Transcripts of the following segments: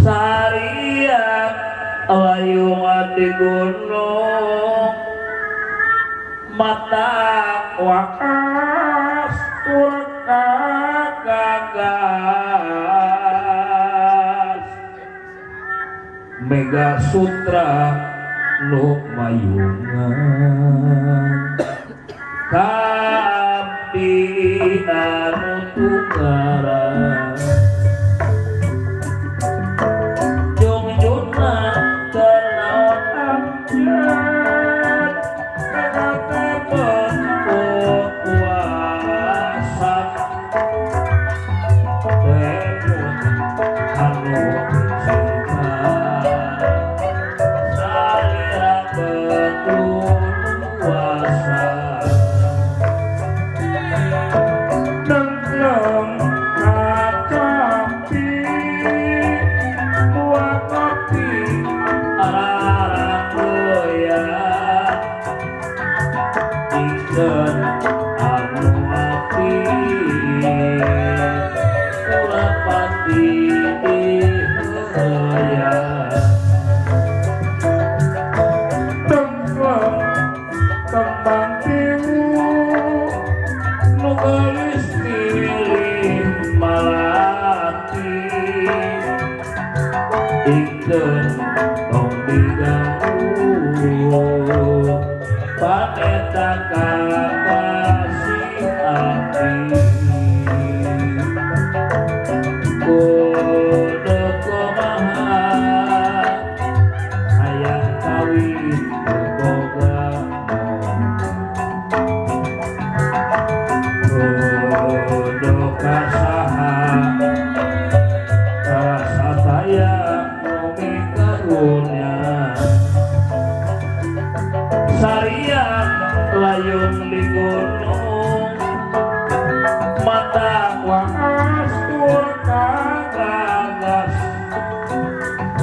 Sariak layungan di gunung mata wakas turka gagas Mega Sutra nu mayungan kapi anu tunggaran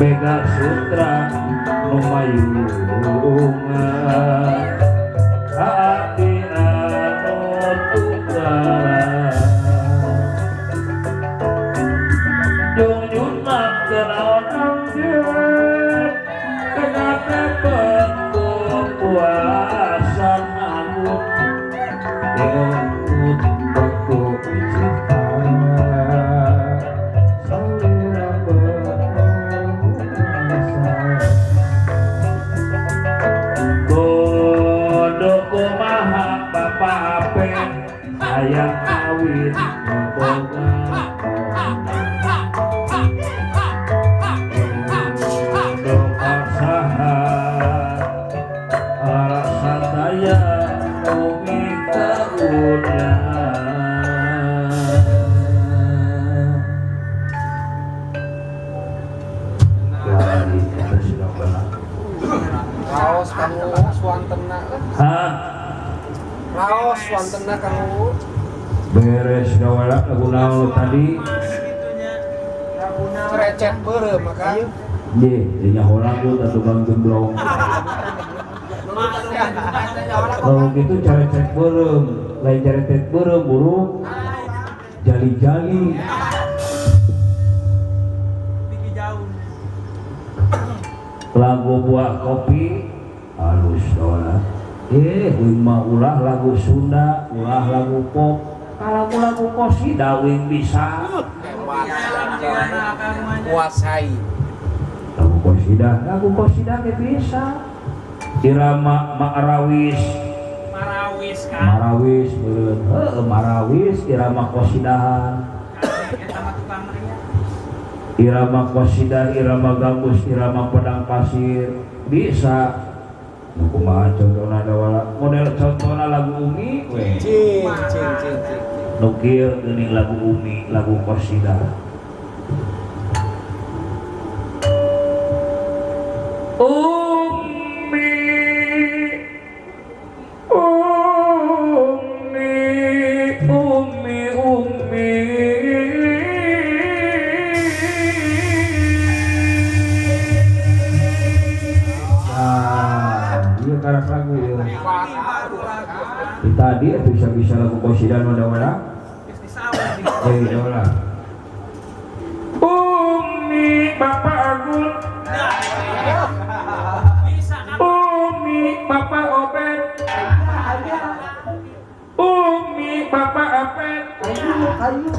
Mega Sutra nu mayungan hati anu tunggalan junjun mah kenaon anggeun kenapa bentuk puasan amun nyebut bentuk cinta hayang kawin boga doa saha rasa daya umi karunya lari kita sudah benar laos kamu suantena hah laos wantena kamu beres gawala lagu naon tadi recet beureuh maka ye nya lagu tatu bang gemblong kalau gitu cara cek beureum lain cara cek beureum burung jali-jali lagu buah kopi halus doang mah ulah lagu Sunda, ulah lagu pop, kalau lagu qasidah wing bisa kuasai. Lagu qasidah ge bisa. Irama marawis kan. Marawis beureun. Heueuh marawis irama qasidahan. Irama qasidah, irama gambus, irama pedang pasir bisa. Kumaha contohna ada model contohna lagu Umi we cing nu kieu geuning lagu Umi lagu qasidah Umi karak lagu ya. Tadi bisa lagu qasidah wadah-wadah. Dola. Umi bapak hayu.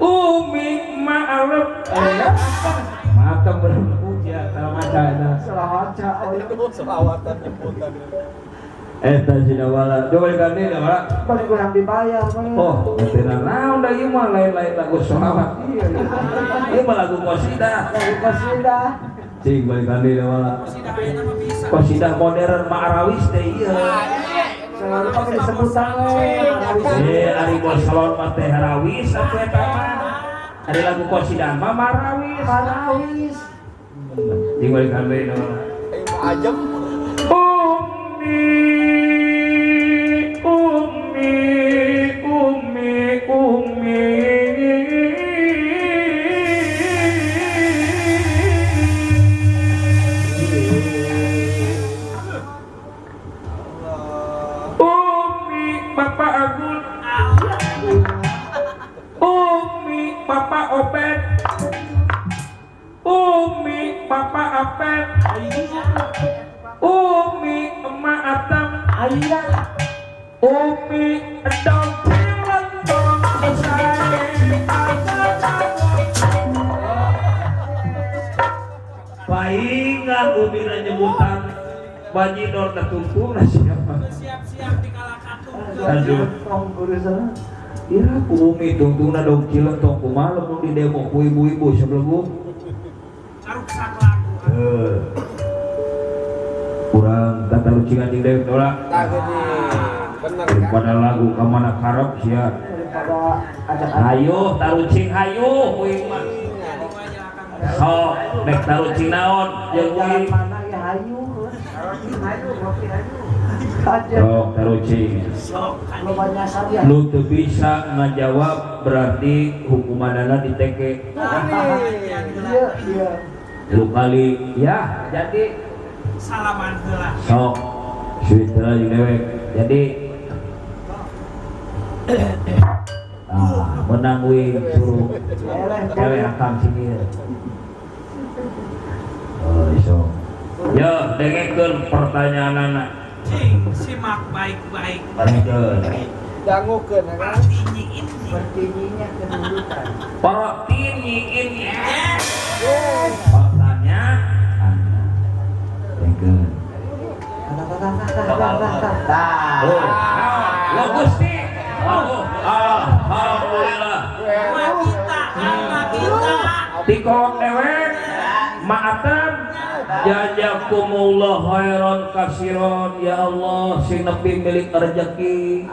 Umi ma'arif. Maka berpuja kalau macana. Selawat Selawatan jemputan. Eta jinawala. Coba ganti dah wala. balik kurang dibayar. Oh, tenang. Nah, udah ieu mah lain-lain lagu sholawat. Ieu mah lagu qasidah. Lagu qasidah. Cing balik ganti dah wala. Qasidah modern ma'arawis teh ieu. Selalu pakai disebutan Ari bos salon mah teh harawis atuh eta mah. Ari lagu qasidah mah marawis. Marawis. Cing balik ganti dah wala. Ajem. Bapak Agun, Umi Bapak Obed, Umi Bapak Apet, Umi Emak Atam, Umi Edong Cilentong Besare. Paingan Umi na nyebutan Bajidor ketumpung siapa? Siap-siap di kalakatung. Aduh. Ya, Umi tungtungna dong Cilentong kumaha mun di demo ku ibu-ibu sebelum Karuksak lagu. kurang kata lucingan di deuk tolak. Tak gini. Bener kan? Daripada lagu kamana karep sia. Daripada ajak Hayu tarucing hayu kuing mah. Sok nek tarucing naon jeung jalan kuing. mana ya hayu. Aja Sok tarucing. lo banyak saja. Lu teu bisa ngajawab berarti hukumanana diteke. Iya. Lu kali ya jadi Salaman heula. sok suitra jeung dewek. Jadi menang wing suruh cewek akang sini. Oh, iso. Yo, dengekeun pertanyaan anak. Cing, simak baik-baik. Dengekeun. Dangukeun ya kan? Partinyiin. Bertinyinya kedudukan. Pertinyiin pertanyaan. Dengekeun. Oh, lo Gusti. Alhamdulillah. Anak kita. Tikolok dewek ma'atan jazakumullah khairan kasiron ya Allah sing nepi milik rezeki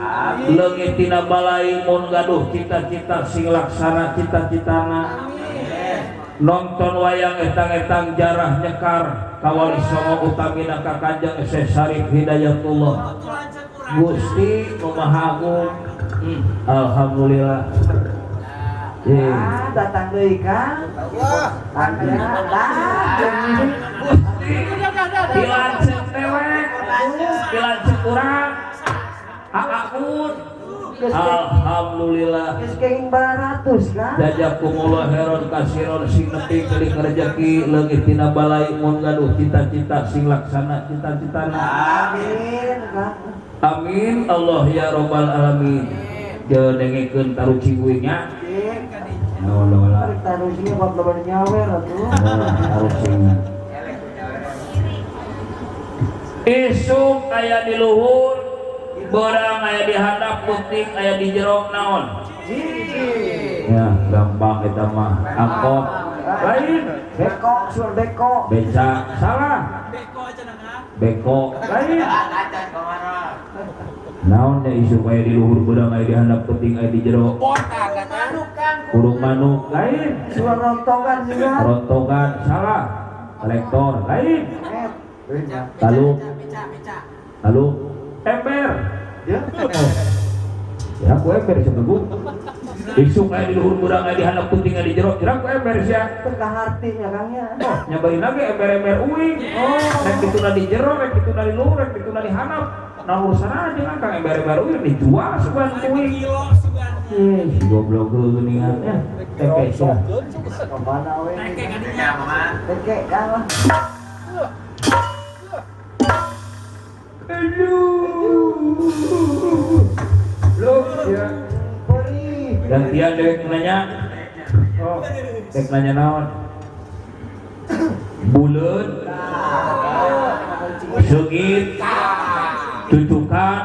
leungit tina balai mun gaduh cita-cita sing laksana cita-citana nonton wayang etang-etang jarah nyekar kawali songo utamina ka Kanjeng Syekh Syarif Hidayatullah Gusti Maha Agung. Alhamdulillah. Datang deui kan. Dilanceng dewek, dilanceng urang, aakun. Alhamdulillah. Geus kenging 200 kan. Jazakumullah khairan kasiron sing nepi milik rezeki leungit tina balai mun gaduh cita-cita sing laksana cita-citana. Amin kan. Amin Allah ya rabbal alamin. Jeung dengekeun tarucing uingnya. Lola. Taruhnya buat lebar nyawer atuh. Tarucing. Isuk aya di luhur, barang aya di handap, putih aya di jero naon. Ya, gampang kita mah. Angkot lain, Beko, suar beko. beca salah. Beko aja nengah. Beko lain. Naon ya isu aya di luhur, barang aya di handap, putih aya di jero. Botak kan? Kurung manuk lain. Suar rontokan juga. Rontogan salah. Kolektor lain. Lalu ember. Ya aku ember sebelum isuk aya di luhur urang aya di handap penting aya di jero jero aku ember sia. Tengah hartinya kangnya. Nyabarin lagi ember-ember uing. Rek dituna di jero, rek dituna di luhur, rek dituna di handap. Nah urusan aja kan kang ember-ember uing dijual seban uing. Kilo sugan. Goblok geuningan ya. Teke sia. Kemana we? Teke kadinya. Teke kan. Aduh. Loh ya. Peri. gantian dewek nanya. Oh, dek nanya naon? Buleut, seugit, tutukan,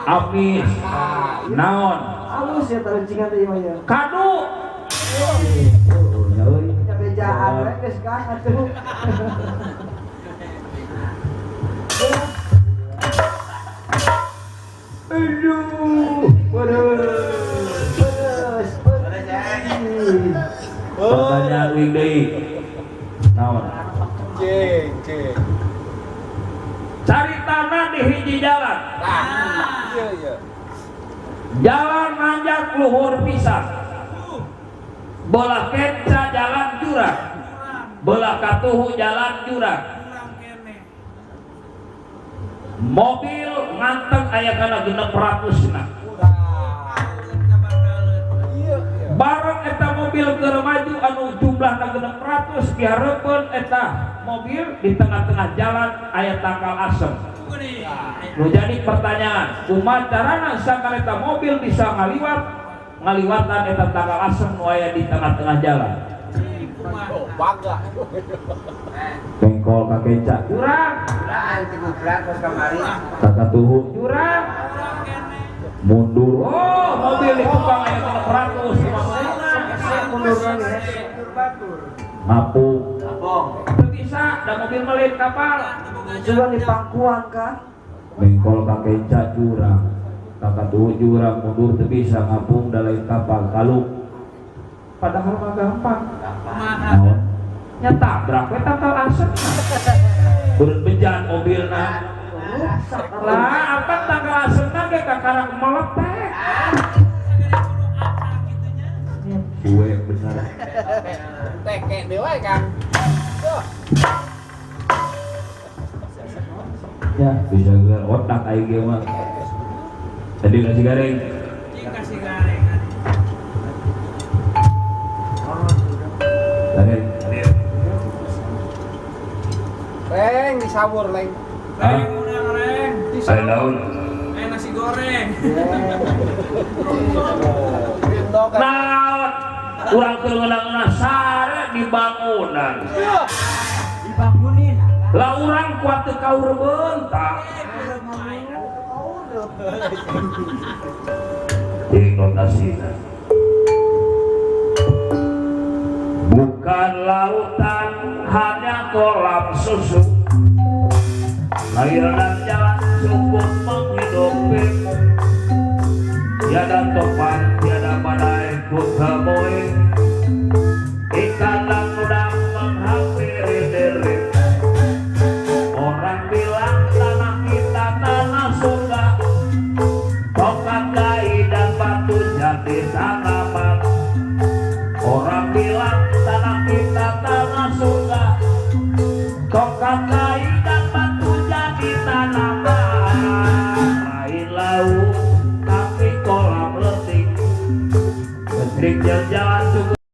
amis, naon? Halus ya teruncingan teh ieu ya. Kadu. Ya bejaan we geus kan atuh. Aduh, Terus. pertanyaan wing deui. Naon? Ceng. Caritana di hiji jalan. Iya. Jalan nanjak luhur pisan. Bola kenca jalan jurang. Bola katuhu jalan jurang. Kurang kene. Mobil nganteng aya kana 600 na. Iya. Bareng eta mobil keur maju anu jumlahna 600 dihareupeun eta mobil di tengah-tengah jalan aya tangkal asem. Tunggu nih. Nu jadi pertanyaan, kumaha carana sakareta mobil bisa ngaliwatan eta tangkal asem nu aya di tengah-tengah jalan? Oh, bangga. Bengkol kakenca jurang, kakatuhu jurang, mundur. Oh, mobil ditumpang aya 600 Mundur lagi ya. ngapung. Teu bisa, da mobil melit kapal. Juga di pangkuan kan. Bengkol kakenca jurang, kakatuhu jurang, mundur teu bisa, ngapung da lain kapal kalung. Padahal mah gampang. Naon? Nya tabrak we tangkal asem. Beun bejan mobilna. Lah, apa tangkal asemna ge kakarang meletek. Gue bener. Teke dewe kan. Ya, bisa geus otak aing ge mah. Tadi nasi garing. Cing kasih garing. Garing. Leng disabur leng. Reng udang reng. Ayo daun. Nasi goreng. Indo kan. Naon? Urang keur ngeunang sare di bangunan. Dibangunin. Lah urang kuat teu kaureubeun tah. Intonasina. Bukan lautan, hanya kolam susu. Air dan jalan cukup menghidupi. Tiada topan, tiada badai ku temui. Ikan dan udang menghampiri diri. Orang bilang tanah kita tanah surga. Tongkat gai dan batu jadi tanaman. Orang bilang tanah kita tanah surga. Tongkat